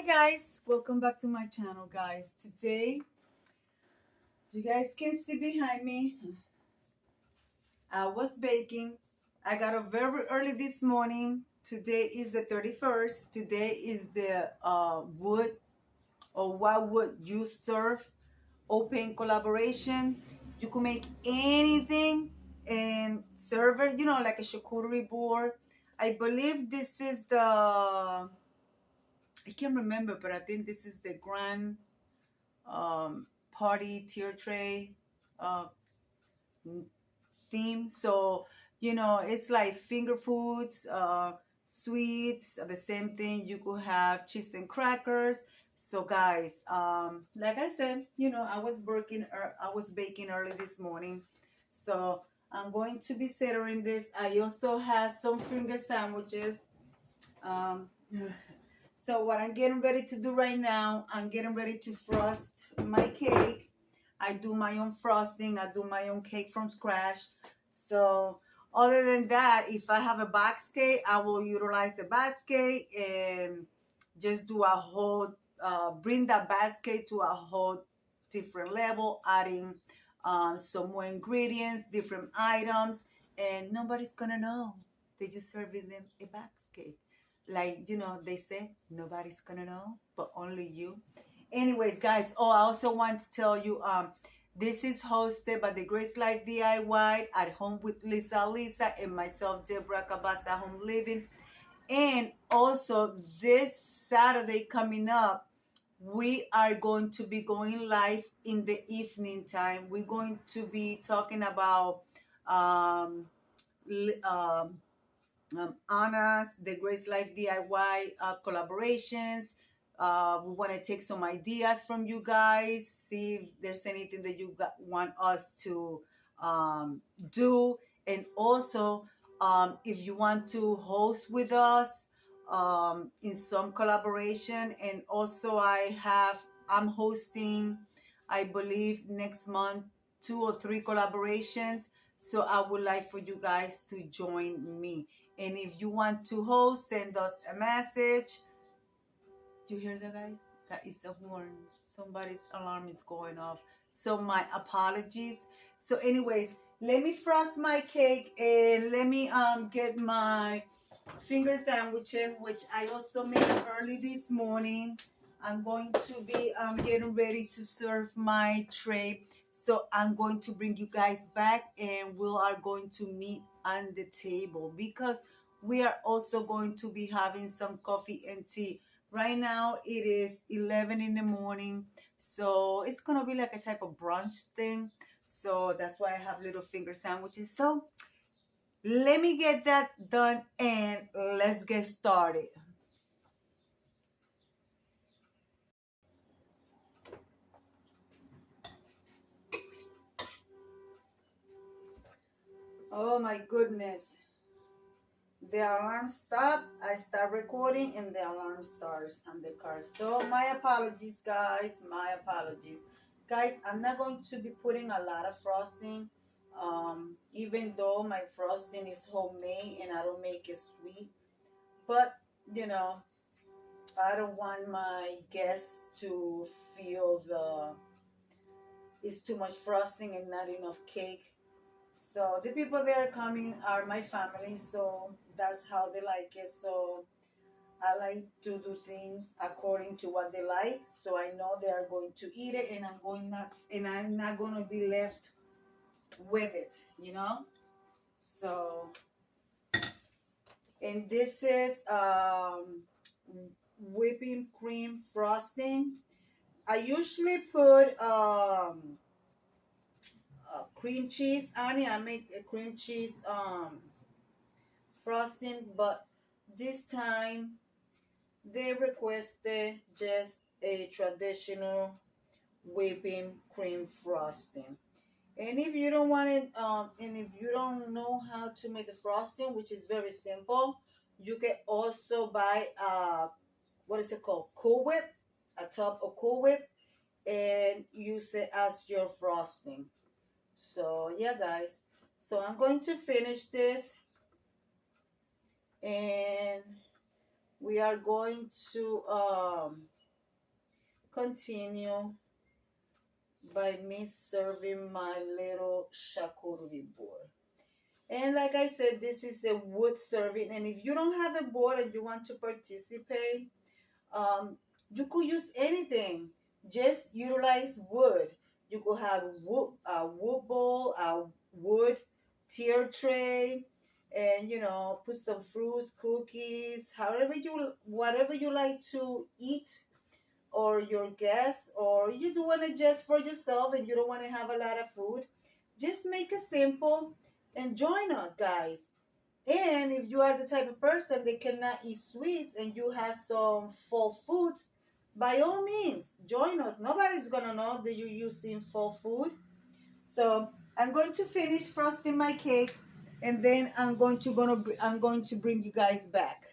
guys, welcome back to my channel, guys. Today, you guys can see behind me, I was baking. I got up very early this morning. Today is the 31st. Today is the wood or what would you serve open collaboration. You can make anything and serve it, like a charcuterie board. I believe this is I can't remember, but I think this is the grand party tier tray theme. So, it's like finger foods, sweets, the same thing. You could have cheese and crackers. So, guys, like I said, I was baking early this morning. So, I'm going to be centering this. I also have some finger sandwiches. So what I'm getting ready to do right now, I'm getting ready to frost my cake. I do my own frosting. I do my own cake from scratch. So other than that, if I have a basket, I will utilize the basket and just do a whole, bring that basket to a whole different level, adding some more ingredients, different items, and nobody's gonna know. They just serving them a basket. Like, they say, nobody's gonna know, but only you. Anyways, guys, I also want to tell you, this is hosted by the Grace Life DIY at home with Lisa, and myself, Deborah Cabas at Home Living. And also, this Saturday coming up, we are going to be going live in the evening time. We're going to be talking about Anna's, the Grace Life DIY collaborations. We want to take some ideas from you guys, see if there's anything that you want us to do. And also, if you want to host with us in some collaboration. And also, I'm hosting, I believe, next month, 2 or 3 collaborations. So I would like for you guys to join me. And if you want to host, send us a message. Do you hear that, guys? That is a horn. Somebody's alarm is going off. So my apologies. So anyways, let me frost my cake and let me get my finger sandwiches, which I also made early this morning. I'm going to be getting ready to serve my tray. So I'm going to bring you guys back and we are going to meet on the table because we are also going to be having some coffee and tea. Right now it is 11 in the morning. So it's going to be like a type of brunch thing. So that's why I have little finger sandwiches. So let me get that done and let's get started. Oh my goodness. The alarm stopped. I start recording and the alarm starts on the car. So my apologies, guys. My apologies. Guys, I'm not going to be putting a lot of frosting. Even though my frosting is homemade and I don't make it sweet. But, I don't want my guests to feel it's too much frosting and not enough cake. So the people that are coming are my family, so that's how they like it. So I like to do things according to what they like, so I know they are going to eat it, and I'm not going to be left with it, So, and this is whipping cream frosting. I usually put cream cheese on it. I make a cream cheese frosting, but this time they requested just a traditional whipping cream frosting. And if you don't want it, and if you don't know how to make the frosting, which is very simple, you can also buy what is it called? Cool Whip, a tub of Cool Whip, and use it as your frosting. So yeah, guys, so I'm going to finish this and we are going to continue by me serving my little charcuterie board. And like I said, this is a wood serving. And if you don't have a board and you want to participate, you could use anything. Just utilize wood. You could have a wood bowl, a wood tier tray, and put some fruits, cookies, whatever you like to eat, or your guests, or you doing it just for yourself and you don't want to have a lot of food. Just make it simple and join us, guys. And if you are the type of person that cannot eat sweets and you have some fall foods, by all means, join us. Nobody's gonna know that you're using fall food. So I'm going to finish frosting my cake, and then I'm going to bring you guys back.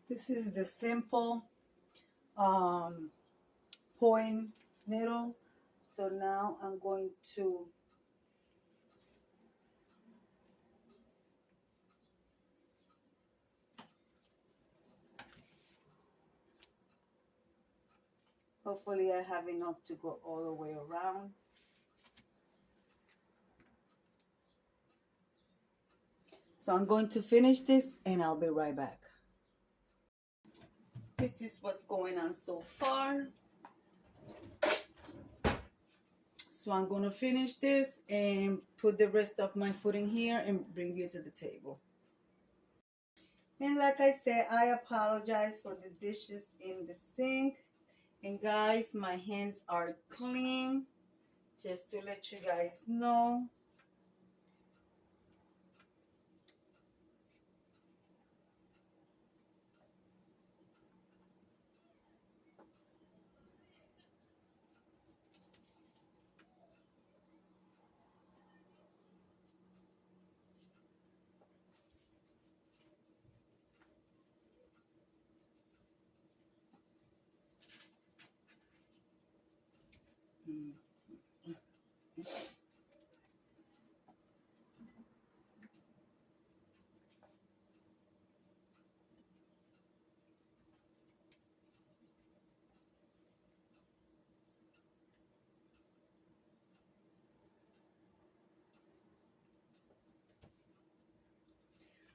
This is the simple point needle. So now I'm going to hopefully I have enough to go all the way around. So I'm going to finish this and I'll be right back. This is what's going on so far. So I'm going to finish this and put the rest of my food in here and bring you to the table. And like I said, I apologize for the dishes in the sink. And guys, my hands are clean, just to let you guys know.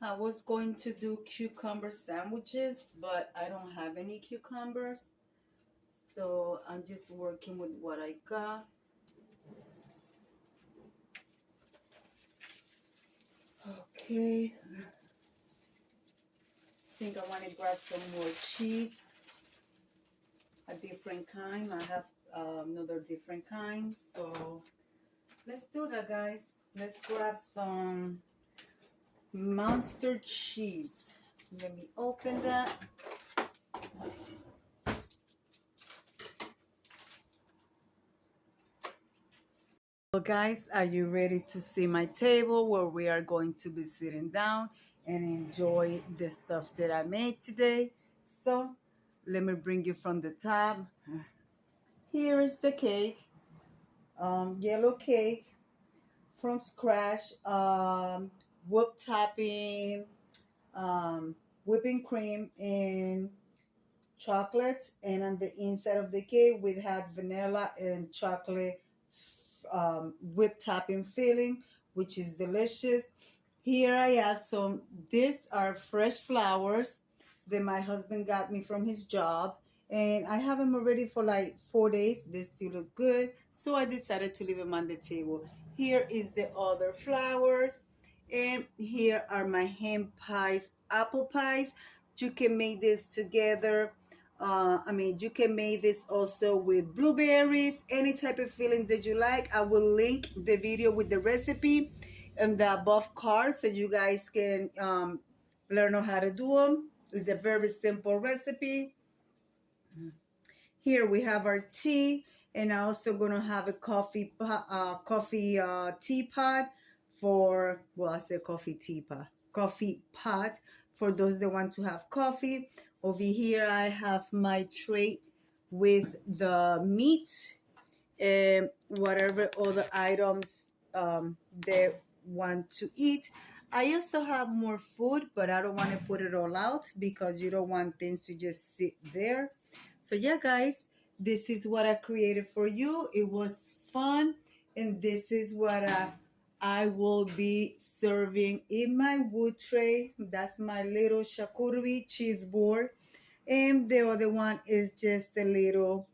I was going to do cucumber sandwiches, but I don't have any cucumbers. So I'm just working with what I got. Okay. I think I want to grab some more cheese. A different kind. I have another different kind. So let's do that, guys. Let's grab some monster cheese. Let me open that. So guys, are you ready to see my table where we are going to be sitting down and enjoy the stuff that I made today? So let me bring you from the top. Here is the cake, yellow cake from scratch, whipped topping, whipping cream, and chocolate. And on the inside of the cake, we had vanilla and chocolate whipped topping filling, which is delicious. Here I have some. These are fresh flowers that my husband got me from his job, and I have them already for like 4 days. They still look good, so I decided to leave them on the table. Here is the other flowers, and here are my ham pies, apple pies. You can make this together. You can make this also with blueberries, any type of filling that you like. I will link the video with the recipe in the above card so you guys can learn how to do them. It's a very simple recipe. Here we have our tea, And I also gonna have a teapot for, well, I say coffee pot for those that want to have coffee. Over here I have my tray with the meat and whatever other items they want to eat. I also have more food, but I don't want to put it all out because you don't want things to just sit there. So yeah, guys, this is what I created for you. It was fun, and this is what I will be serving in my wood tray. That's my little charcuterie cheese board, and the other one is just a little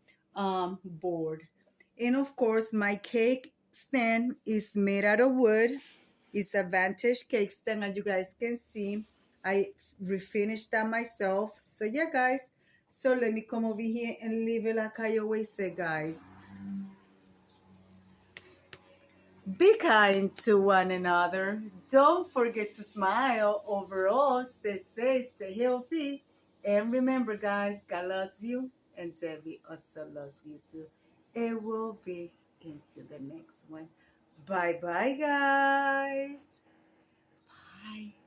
board. And of course, my cake stand is made out of wood. It's a vintage cake stand, as you guys can see. I refinished that myself. So yeah, guys. So let me come over here and leave it like I always say, guys. Be kind to one another. Don't forget to smile. Overall, stay safe, stay healthy. And remember, guys, God loves you, and Debbie also loves you too. It will be into the next one. Bye bye, guys. Bye.